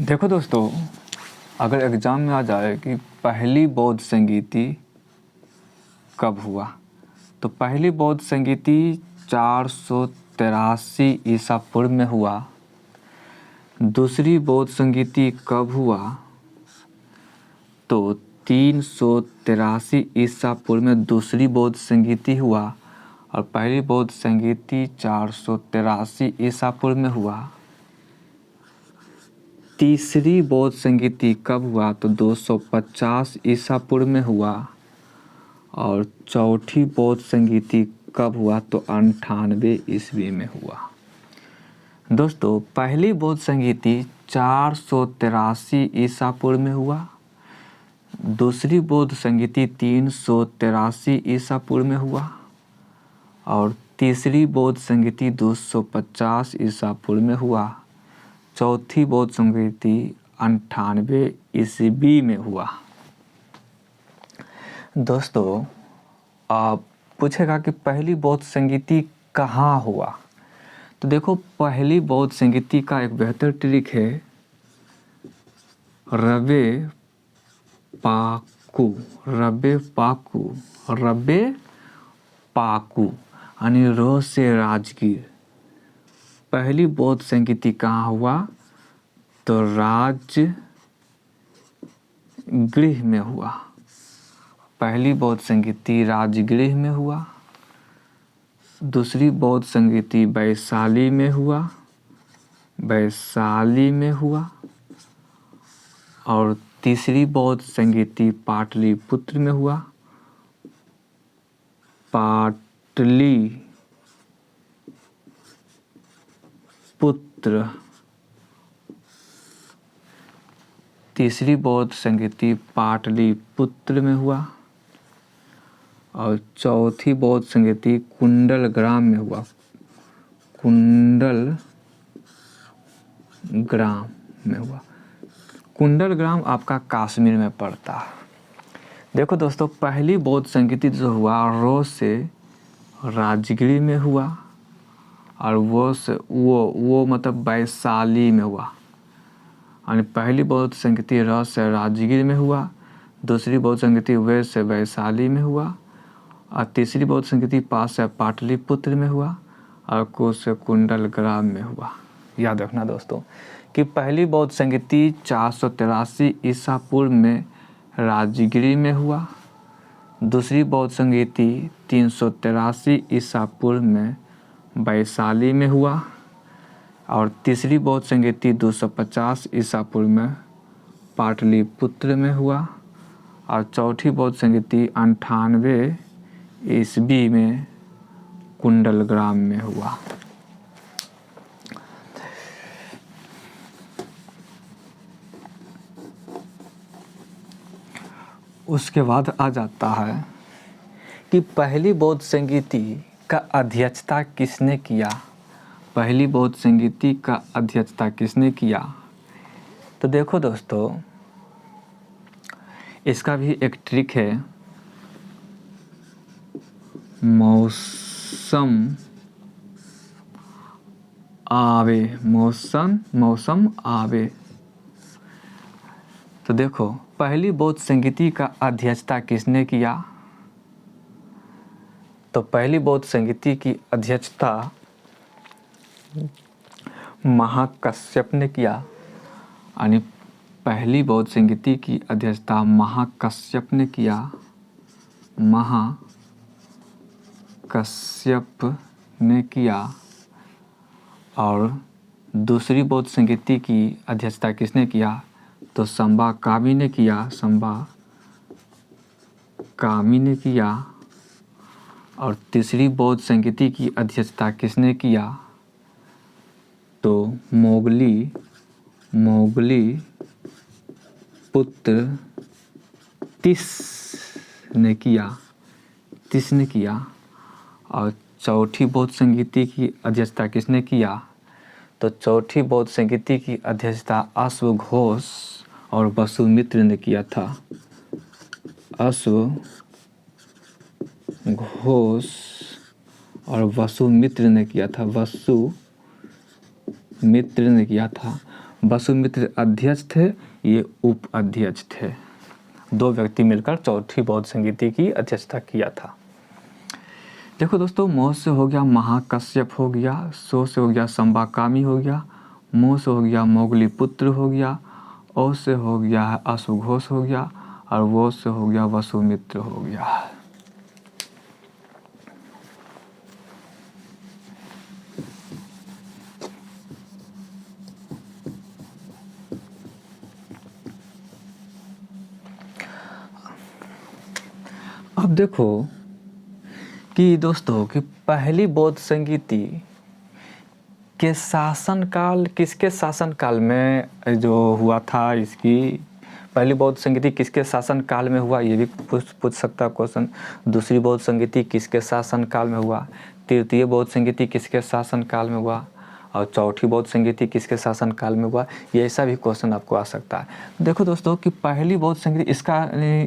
देखो दोस्तों, अगर एग्ज़ाम में आ जाए कि पहली बौद्ध संगीति कब हुआ, तो पहली बौद्ध संगीति 483 ईसा पूर्व में हुआ। दूसरी बौद्ध संगीति कब हुआ, तो 383 ईसा पूर्व में दूसरी बौद्ध संगीति हुआ और पहली बौद्ध संगीति 483 ईसा पूर्व में हुआ। तीसरी बौद्ध संगीति कब हुआ, तो 250 ईसा पूर्व में हुआ और चौथी बौद्ध संगीति कब हुआ, तो 98 ईस्वी में हुआ। दोस्तों, पहली बौद्ध संगीति 483 ईसा पूर्व में हुआ, दूसरी बौद्ध संगीति 383 ईसा पूर्व में हुआ और तीसरी बौद्ध संगीति 250 ईसा पूर्व में हुआ। चौथी बौद्ध संगीति 98 ईस्वी में हुआ। दोस्तों, आप पूछेगा कि पहली बौद्ध संगीति कहाँ हुआ, तो देखो, पहली बौद्ध संगीति का एक बेहतर ट्रिक है रबे पाकू। रबे पाकू, रबे पाकू यानी रो से राजगीर। पहली बौद्ध संगीति कहाँ हुआ, तो राजगृह में हुआ। पहली बौद्ध संगीति राजगृह में हुआ, दूसरी बौद्ध संगीति वैशाली में हुआ, वैशाली में हुआ और तीसरी बौद्ध संगीति पाटलिपुत्र में हुआ, पाटलिपुत्र। तीसरी बौद्ध संगीति पाटलिपुत्र में हुआ और चौथी बौद्ध संगीति कुंडलग्राम में हुआ। कुंडलग्राम में हुआ। कुंडलग्राम आपका कश्मीर में पड़ता है। देखो दोस्तों, पहली बौद्ध संगीति जो हुआ रो से राजगीर में हुआ और वो मतलब वैशाली में हुआ। यानी पहली बौद्ध संगीति र से राजगीर में हुआ, दूसरी बौद्ध संगीति वे से वैशाली में हुआ और तीसरी बौद्ध संगीति पा से पाटलिपुत्र में हुआ और कु से कुंडलग्राम में हुआ। याद रखना दोस्तों कि पहली बौद्ध संगीति 483 ईसा पूर्व में राजगीर में हुआ, दूसरी बौद्ध संगीति 383 ईसा पूर्व में वैशाली में हुआ और तीसरी बौद्ध संगीति 250 ईसा पूर्व में पाटलिपुत्र में हुआ और चौथी बौद्ध संगीति 98 ईस्वी में कुंडलग्राम में हुआ। उसके बाद आ जाता है कि पहली बौद्ध संगीति का अध्यक्षता किसने किया। पहली बौद्ध संगीति का अध्यक्षता किसने किया, तो देखो दोस्तों, इसका भी एक ट्रिक है। मौसम आवे। तो देखो, पहली बौद्ध संगीति का अध्यक्षता किसने किया, तो पहली बौद्ध संगीति की अध्यक्षता महाकश्यप ने किया। यानी पहली बौद्ध संगीति की अध्यक्षता महाकश्यप ने किया। महाकश्यप ने किया और दूसरी बौद्ध संगीति की अध्यक्षता किसने किया, तो संभाकामी ने किया। संभाकामी ने किया और तीसरी बौद्ध संगीति की अध्यक्षता किसने किया, तो मोगली पुत्र तिस ने किया और चौथी बौद्ध संगीति की अध्यक्षता किसने किया, तो चौथी बौद्ध संगीति की अध्यक्षता अश्वघोष और वसुमित्र ने किया था। अश्वघोष और वसुमित्र ने किया था। वसुमित्र अध्यक्ष थे, ये उप अध्यक्ष थे। 2 व्यक्ति मिलकर चौथी बौद्ध संगीति की अध्यक्षता किया था। देखो दोस्तों, मोह से हो गया महाकश्यप हो गया, सो से हो गया संबाकामी हो गया, मोह से हो गया मोगली पुत्र हो गया, ओ से हो गया अश्वघोष हो गया, और वो से हो गया वसुमित्र हो गया। अब देखो कि दोस्तों कि पहली बौद्ध संगीति के शासनकाल, किसके शासनकाल में जो हुआ था, इसकी पहली बौद्ध संगीति किसके शासनकाल में हुआ, ये भी पूछ सकता क्वेश्चन। दूसरी बौद्ध संगीति किसके शासनकाल में हुआ, तृतीय बौद्ध संगीति किसके शासनकाल में हुआ, और चौथी बौद्ध संगीति किसके शासनकाल में हुआ, ये ऐसा भी क्वेश्चन आपको आ सकता है। देखो दोस्तों कि पहली बौद्ध संगीति,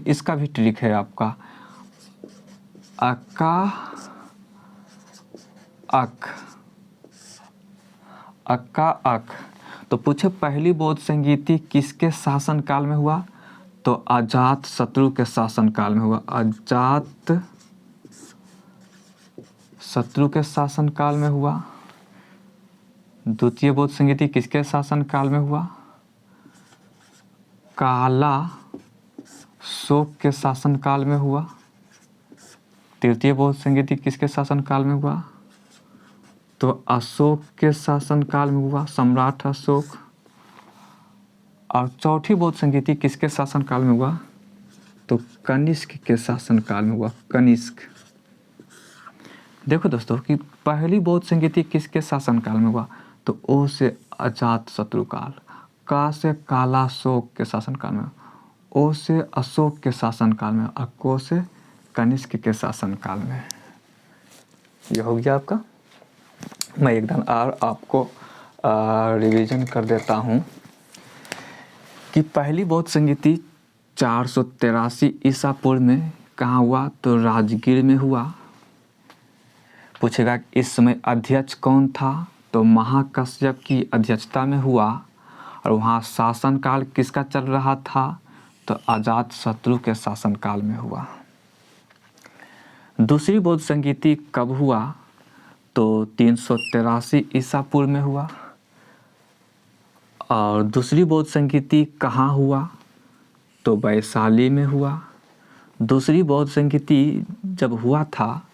इसका भी ट्रिक है आपका, अक्का अक। तो पूछे पहली बौद्ध संगीति किसके शासन काल में हुआ, तो अजात शत्रु के शासन काल में हुआ। अजात शत्रु के शासन काल में हुआ। द्वितीय बौद्ध संगीति किसके शासन काल में हुआ, काला शोक के शासन काल में हुआ। तृतीय बौद्ध संगीति किसके शासन काल में हुआ, तो अशोक के शासन काल में हुआ, सम्राट अशोक। और चौथी बौद्ध संगीति किसके शासन काल में हुआ, तो कनिष्क के शासन काल में हुआ, कनिष्क। देखो दोस्तों कि पहली बौद्ध संगीति किसके शासन काल में हुआ, तो ओ से अजात शत्रु काल, का से काला शोक के शासन काल में, ओ से अशोक के शासन काल में, और को से कनिष्क के शासन काल में। ये हो गया आपका। मैं एक दिन और आपको रिवीजन कर देता हूँ कि पहली बौद्ध संगीति 483 ईसा पूर्व में कहाँ हुआ, तो राजगीर में हुआ। पूछेगा इस समय अध्यक्ष कौन था, तो महाकश्यप की अध्यक्षता में हुआ। और वहाँ शासनकाल किसका चल रहा था, तो अजात शत्रु के शासनकाल में हुआ। दूसरी बौद्ध संगीति कब हुआ, तो 383 ईसा पूर्व में हुआ। और दूसरी बौद्ध संगीति कहाँ हुआ, तो वैशाली में हुआ। दूसरी बौद्ध संगीति जब हुआ था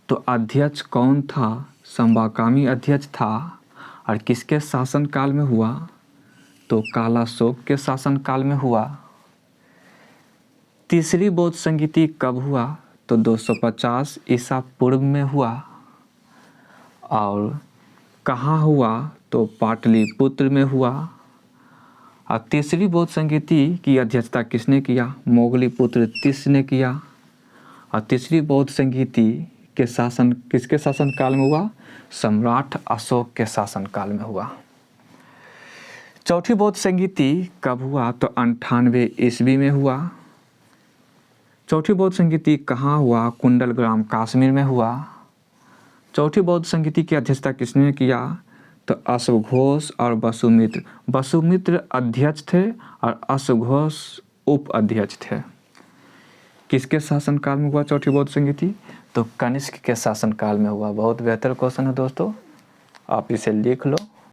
तो अध्यक्ष कौन था, संबाकामी अध्यक्ष था। और किसके शासन काल में हुआ, तो काला शोक के शासन काल में हुआ। तीसरी बौद्ध संगीति कब हुआ, तो 250 ईसा पूर्व में हुआ। और कहाँ हुआ, तो पाटलिपुत्र में हुआ। और तीसरी बौद्ध संगीति की अध्यक्षता किसने किया, मोगली पुत्र तिस ने किया। और तीसरी बौद्ध संगीति के शासन किसके शासन काल में हुआ, सम्राट अशोक के शासन काल में हुआ। चौथी बौद्ध संगीति कब हुआ, तो 98 ईस्वी में हुआ। चौथी बौद्ध संगीति कहाँ हुआ, कुंडलग्राम कश्मीर में हुआ। चौथी बौद्ध संगीति की अध्यक्षता किसने किया, तो अश्वघोष और वसुमित्र। वसुमित्र अध्यक्ष थे और अश्वघोष उप अध्यक्ष थे। किसके शासन काल में हुआ चौथी बौद्ध संगीति, तो कनिष्क के शासन काल में हुआ। बहुत बेहतर क्वेश्चन है दोस्तों, आप इसे लिख लो।